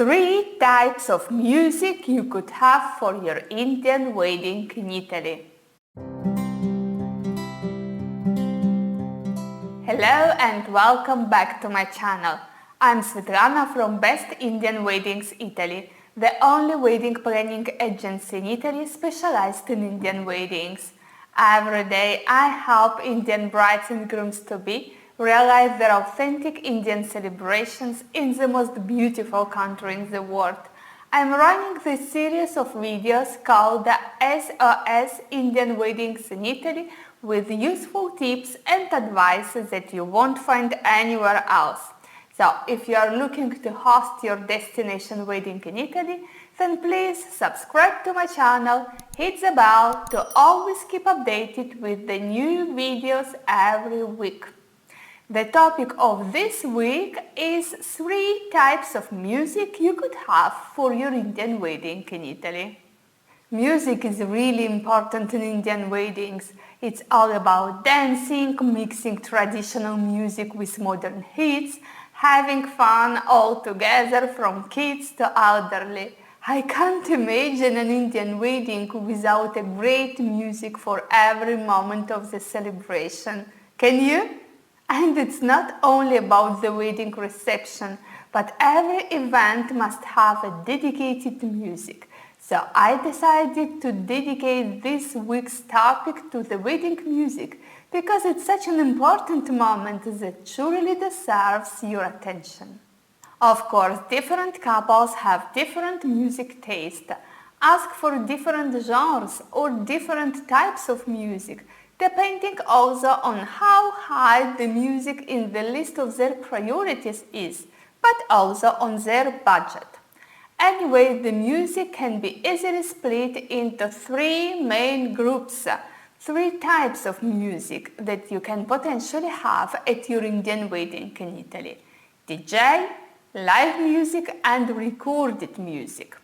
3 types of music you could have for your Indian wedding in Italy. Hello and welcome back to my channel. I'm Svetlana from Best Indian Weddings Italy, the only wedding planning agency in Italy specialized in Indian weddings. Every day I help Indian brides and grooms-to-be realize their authentic Indian celebrations in the most beautiful country in the world. I'm running this series of videos called the SOS Indian Weddings in Italy with useful tips and advice that you won't find anywhere else. So, if you are looking to host your destination wedding in Italy, then please subscribe to my channel, hit the bell to always keep updated with the new videos every week. The topic of this week is 3 types of music you could have for your Indian wedding in Italy. Music is really important in Indian weddings. It's all about dancing, mixing traditional music with modern hits, having fun all together from kids to elderly. I can't imagine an Indian wedding without a great music for every moment of the celebration. Can you? And it's not only about the wedding reception, but every event must have a dedicated music. So I decided to dedicate this week's topic to the wedding music because it's such an important moment that surely deserves your attention. Of course, different couples have different music taste. Ask for different genres or different types of music, depending also on how high the music in the list of their priorities is, but also on their budget. Anyway, the music can be easily split into 3 main groups, 3 types of music that you can potentially have at your Indian wedding in Italy: DJ, live music and recorded music.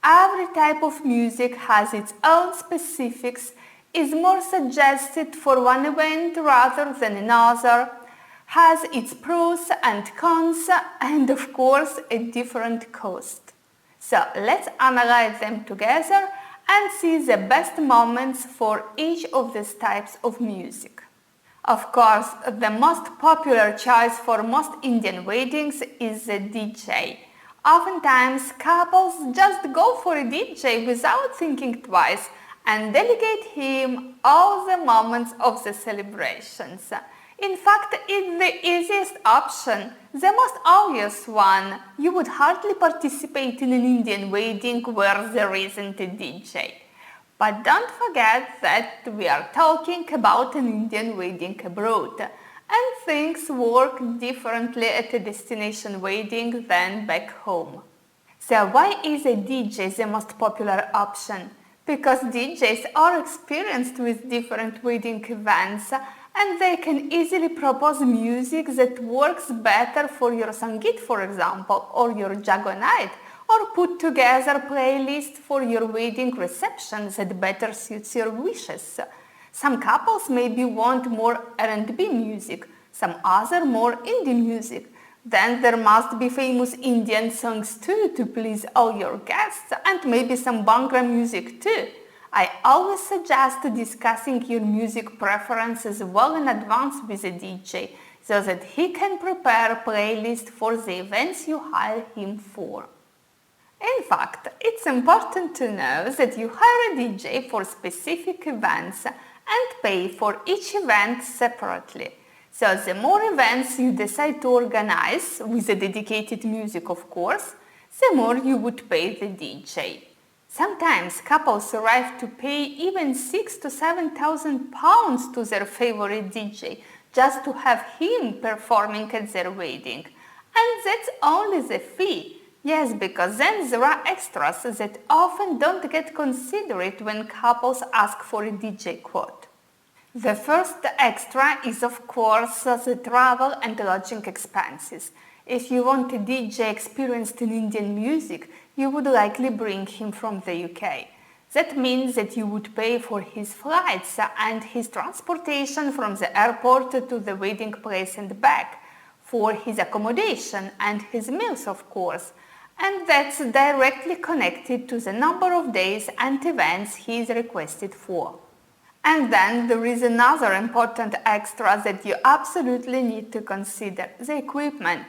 Every type of music has its own specifics, is more suggested for one event rather than another, has its pros and cons, and of course a different cost. So let's analyze them together and see the best moments for each of these types of music. Of course, the most popular choice for most Indian weddings is the DJ. Oftentimes, couples just go for a DJ without thinking twice and delegate him all the moments of the celebrations. In fact, it's the easiest option, the most obvious one. You would hardly participate in an Indian wedding where there isn't a DJ. But don't forget that we are talking about an Indian wedding abroad, and things work differently at a destination wedding than back home. So why is a DJ the most popular option? Because DJs are experienced with different wedding events and they can easily propose music that works better for your Sangeet, for example, or your Jago night, or put together playlists for your wedding reception that better suits your wishes. Some couples maybe want more R&B music, some other more indie music. Then there must be famous Indian songs too to please all your guests, and maybe some Bhangra music too. I always suggest discussing your music preferences well in advance with a DJ so that he can prepare a playlist for the events you hire him for. In fact, it's important to know that you hire a DJ for specific events and pay for each event separately. So the more events you decide to organize, with a dedicated music of course, the more you would pay the DJ. Sometimes couples arrive to pay even 6,000 to 7,000 pounds to their favorite DJ just to have him performing at their wedding. And that's only the fee. Yes, because then there are extras that often don't get considered when couples ask for a DJ quote. The first extra is of course the travel and lodging expenses. If you want a DJ experienced in Indian music, you would likely bring him from the UK. That means that you would pay for his flights and his transportation from the airport to the wedding place and back, for his accommodation and his meals of course, and that's directly connected to the number of days and events he is requested for. And then there is another important extra that you absolutely need to consider: the equipment.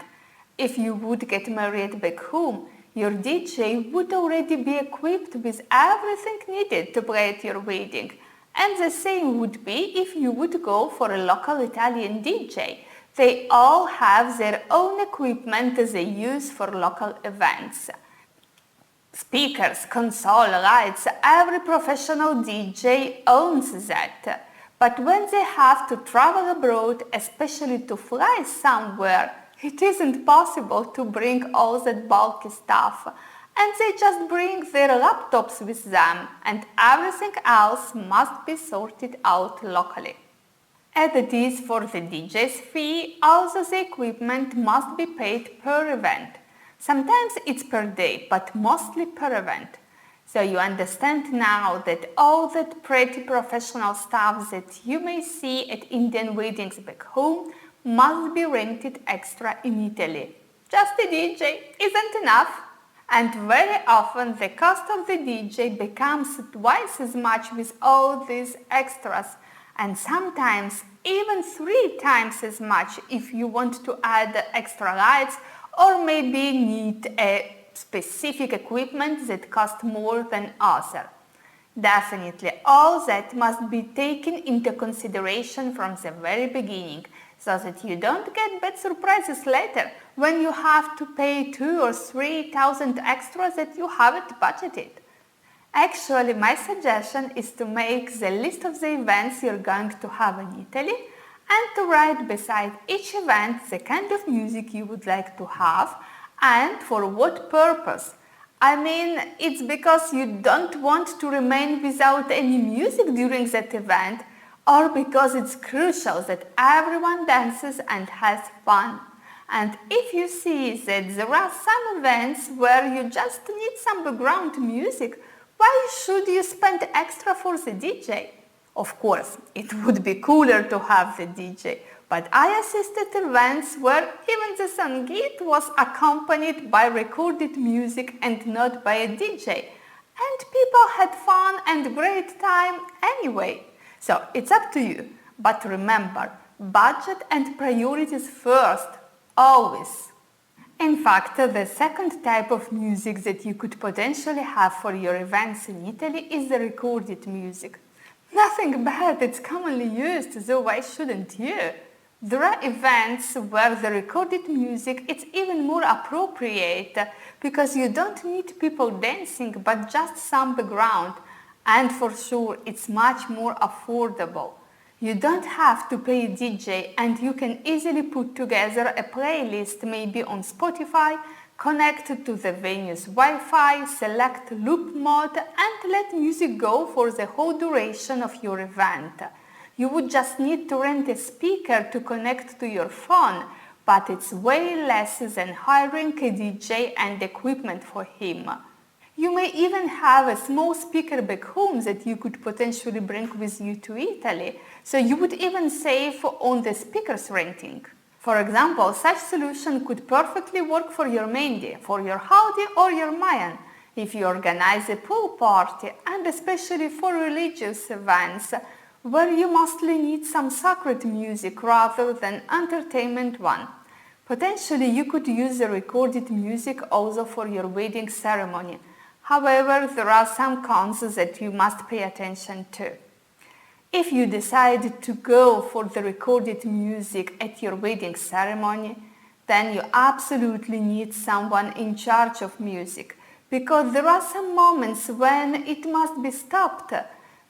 If you would get married back home, your DJ would already be equipped with everything needed to play at your wedding. And the same would be if you would go for a local Italian DJ. They all have their own equipment they use for local events. Speakers, console, lights, every professional DJ owns that. But when they have to travel abroad, especially to fly somewhere, it isn't possible to bring all that bulky stuff, and they just bring their laptops with them, and everything else must be sorted out locally. Add this for the DJ's fee, also the equipment must be paid per event. Sometimes it's per day, but mostly per event. So you understand now that all that pretty professional stuff that you may see at Indian weddings back home must be rented extra in Italy. Just a DJ isn't enough. And very often the cost of the DJ becomes twice as much with all these extras, and sometimes even 3 times as much if you want to add extra lights or maybe need a specific equipment that costs more than other. Definitely all that must be taken into consideration from the very beginning, so that you don't get bad surprises later when you have to pay 2,000 or 3,000 extras that you haven't budgeted. Actually, my suggestion is to make the list of the events you're going to have in Italy and to write beside each event the kind of music you would like to have and for what purpose. I mean, it's because you don't want to remain without any music during that event, or because it's crucial that everyone dances and has fun. And if you see that there are some events where you just need some background music, why should you spend extra for the DJ? Of course, it would be cooler to have the DJ, but I assisted events where even the Sangeet was accompanied by recorded music and not by a DJ. And people had fun and great time anyway. So it's up to you. But remember, budget and priorities first, always. In fact, the second type of music that you could potentially have for your events in Italy is the recorded music. Nothing bad, it's commonly used, so why shouldn't you? There are events where the recorded music is even more appropriate because you don't need people dancing but just some background, and for sure it's much more affordable. You don't have to pay a DJ and you can easily put together a playlist maybe on Spotify, connect to the venue's Wi-Fi, select loop mode and let music go for the whole duration of your event. You would just need to rent a speaker to connect to your phone, but it's way less than hiring a DJ and equipment for him. You may even have a small speaker back home that you could potentially bring with you to Italy, so you would even save on the speakers renting. For example, such solution could perfectly work for your Mehndi, for your Haldi or your Mayan, if you organize a pool party, and especially for religious events, where you mostly need some sacred music rather than entertainment one. Potentially you could use the recorded music also for your wedding ceremony. However, there are some cons that you must pay attention to. If you decide to go for the recorded music at your wedding ceremony, then you absolutely need someone in charge of music, because there are some moments when it must be stopped,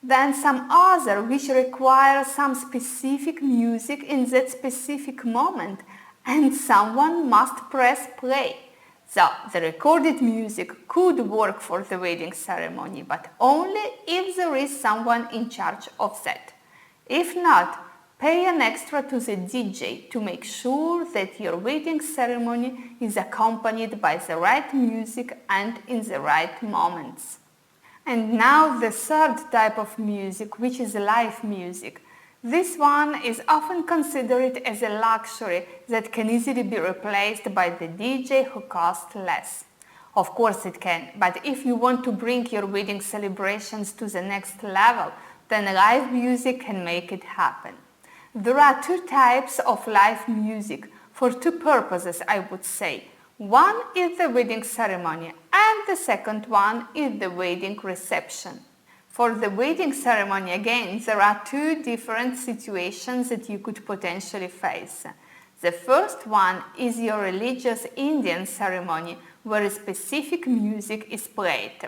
then some other which require some specific music in that specific moment, and someone must press play. So, the recorded music could work for the wedding ceremony, but only if there is someone in charge of that. If not, pay an extra to the DJ to make sure that your wedding ceremony is accompanied by the right music and in the right moments. And now the third type of music, which is live music. This one is often considered as a luxury that can easily be replaced by the DJ who costs less. Of course it can, but if you want to bring your wedding celebrations to the next level, then live music can make it happen. There are two types of live music for two purposes, I would say. One is the wedding ceremony and the second one is the wedding reception. For the wedding ceremony, again, there are two different situations that you could potentially face. The first one is your religious Indian ceremony, where a specific music is played.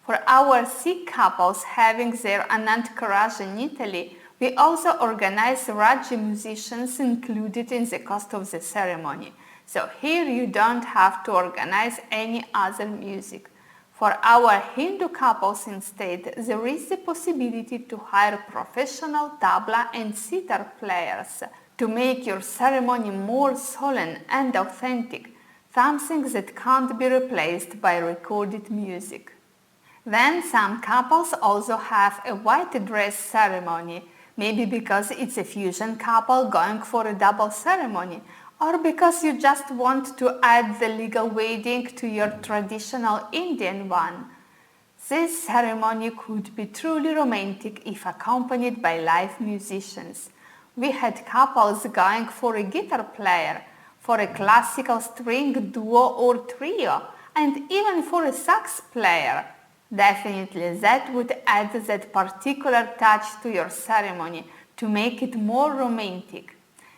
For our Sikh couples having their Anand Karaj in Italy, we also organize Raji musicians included in the cost of the ceremony. So here you don't have to organize any other music. For our Hindu couples instead, there is the possibility to hire professional tabla and sitar players to make your ceremony more solemn and authentic, something that can't be replaced by recorded music. Then some couples also have a white dress ceremony, maybe because it's a fusion couple going for a double ceremony, or because you just want to add the legal wedding to your traditional Indian one. This ceremony could be truly romantic if accompanied by live musicians. We had couples going for a guitar player, for a classical string duo or trio, and even for a sax player. Definitely that would add that particular touch to your ceremony to make it more romantic.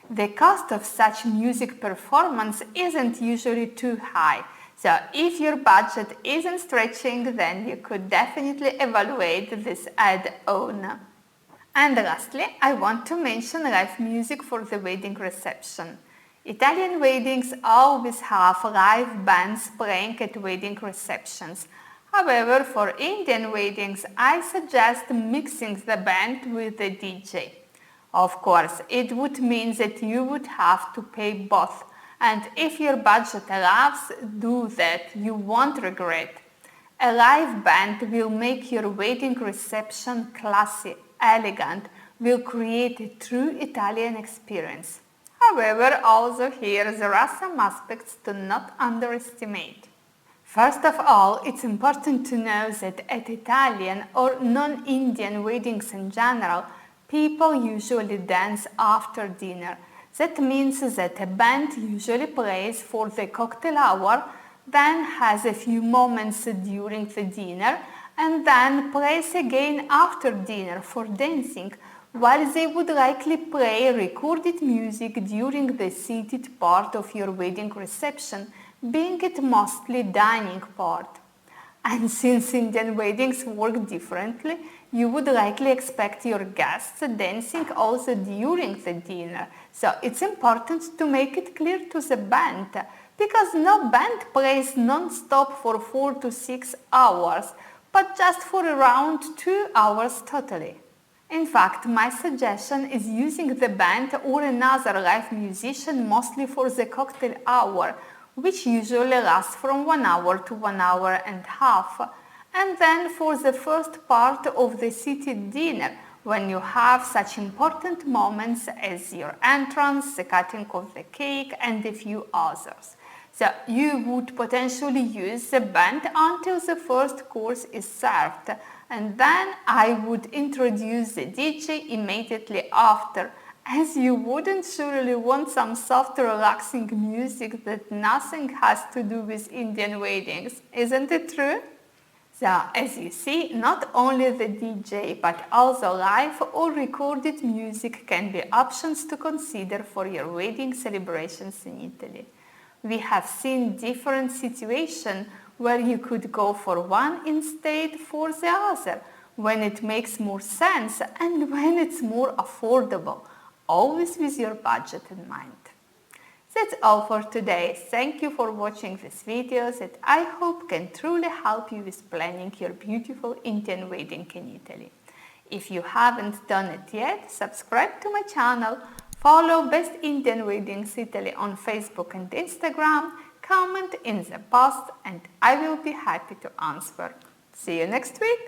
The cost of such music performance isn't usually too high, so if your budget isn't stretching, then you could definitely evaluate this add-on. And lastly, I want to mention live music for the wedding reception. Italian weddings always have live bands playing at wedding receptions. However, for Indian weddings, I suggest mixing the band with the DJ. Of course, it would mean that you would have to pay both, and if your budget allows, do that, you won't regret. A live band will make your wedding reception classy, elegant, will create a true Italian experience. However, also here there are some aspects to not underestimate. First of all, it's important to know that at Italian or non-Indian weddings in general, people usually dance after dinner. That means that a band usually plays for the cocktail hour, then has a few moments during the dinner, and then plays again after dinner for dancing, while they would likely play recorded music during the seated part of your wedding reception, being it mostly dining part. And since Indian weddings work differently, you would likely expect your guests dancing also during the dinner. So it's important to make it clear to the band, because no band plays non-stop for 4 to 6 hours, but just for around 2 hours totally. In fact, my suggestion is using the band or another live musician mostly for the cocktail hour, which usually lasts from 1 hour to 1 hour and a half, and then for the first part of the seated dinner, when you have such important moments as your entrance, the cutting of the cake, and a few others. So you would potentially use the band until the first course is served, and then I would introduce the DJ immediately after, as you wouldn't surely want some soft relaxing music that nothing has to do with Indian weddings, isn't it true? So, as you see, not only the DJ but also live or recorded music can be options to consider for your wedding celebrations in Italy. We have seen different situations where you could go for one instead for the other, when it makes more sense and when it's more affordable, always with your budget in mind. That's all for today. Thank you for watching this video that I hope can truly help you with planning your beautiful Indian wedding in Italy. If you haven't done it yet, subscribe to my channel, follow Best Indian Weddings Italy on Facebook and Instagram, comment in the post, and I will be happy to answer. See you next week!